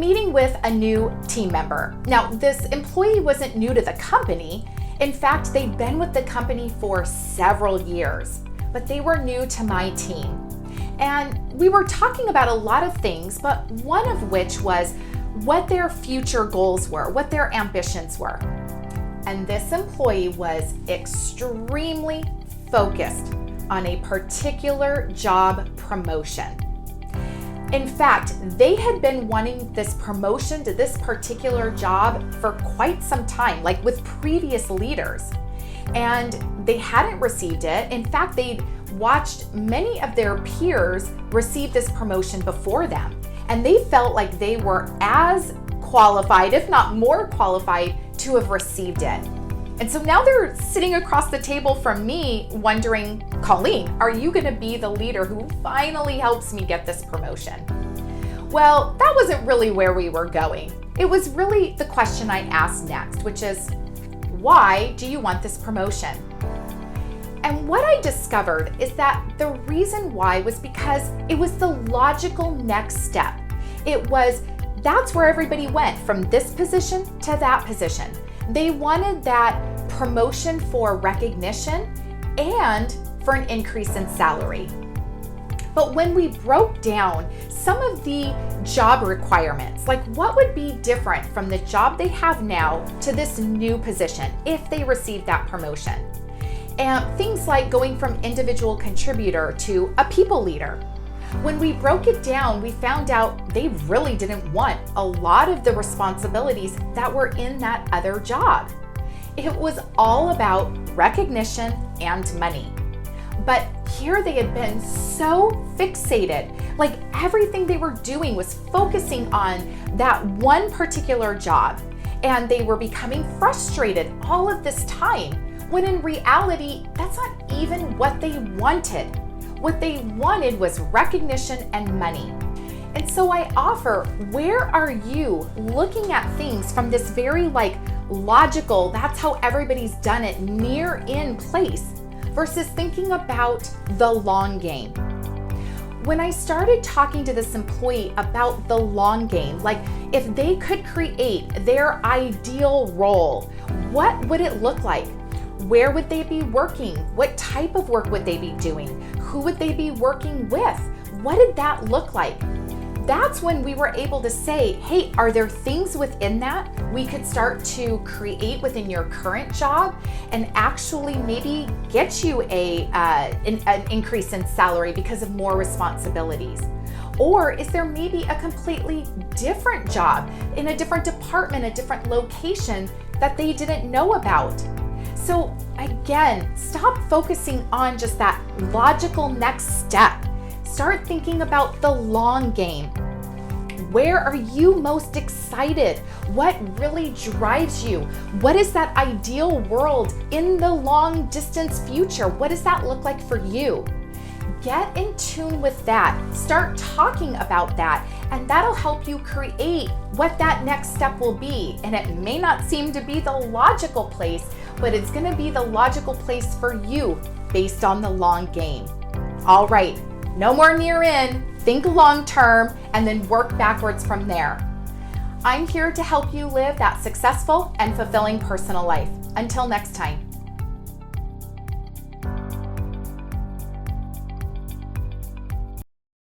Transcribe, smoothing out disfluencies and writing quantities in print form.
meeting with a new team member. Now, this employee wasn't new to the company. In fact, they'd been with the company for several years, but they were new to my team. And we were talking about a lot of things, but one of which was what their future goals were, what their ambitions were. And this employee was extremely focused on a particular job promotion. In fact, they had been wanting this promotion to this particular job for quite some time, like with previous leaders. And they hadn't received it. In fact, they'd watched many of their peers receive this promotion before them. And they felt like they were as qualified, if not more qualified, to have received it. And so now they're sitting across the table from me wondering, Colleen, are you gonna be the leader who finally helps me get this promotion? Well, that wasn't really where we were going. It was really the question I asked next, which is, why do you want this promotion? And what I discovered is that the reason why was because it was the logical next step. That's where everybody went, from this position to that position. They wanted that promotion for recognition and for an increase in salary. But when we broke down some of the job requirements, like what would be different from the job they have now to this new position if they received that promotion? And things like going from individual contributor to a people leader. When we broke it down, we found out they really didn't want a lot of the responsibilities that were in that other job. It was all about recognition and money. But here they had been so fixated, like everything they were doing was focusing on that one particular job, and they were becoming frustrated all of this time, when in reality, that's not even what they wanted. What they wanted was recognition and money. And so I offer, where are you looking at things from this very logical, that's how everybody's done it, near in place, versus thinking about the long game? When I started talking to this employee about the long game, like if they could create their ideal role, what would it look like? Where would they be working? What type of work would they be doing? Who would they be working with? What did that look like? That's when we were able to say, hey, are there things within that we could start to create within your current job and actually maybe get you an increase in salary because of more responsibilities? Or is there maybe a completely different job in a different department, a different location that they didn't know about? So again, stop focusing on just that logical next step. Start thinking about the long game. Where are you most excited? What really drives you? What is that ideal world in the long distance future? What does that look like for you? Get in tune with that. Start talking about that, and that'll help you create what that next step will be. And it may not seem to be the logical place, but it's going to be the logical place for you based on the long game. All right, no more near in, think long term, and then work backwards from there. I'm here to help you live that successful and fulfilling personal life. Until next time.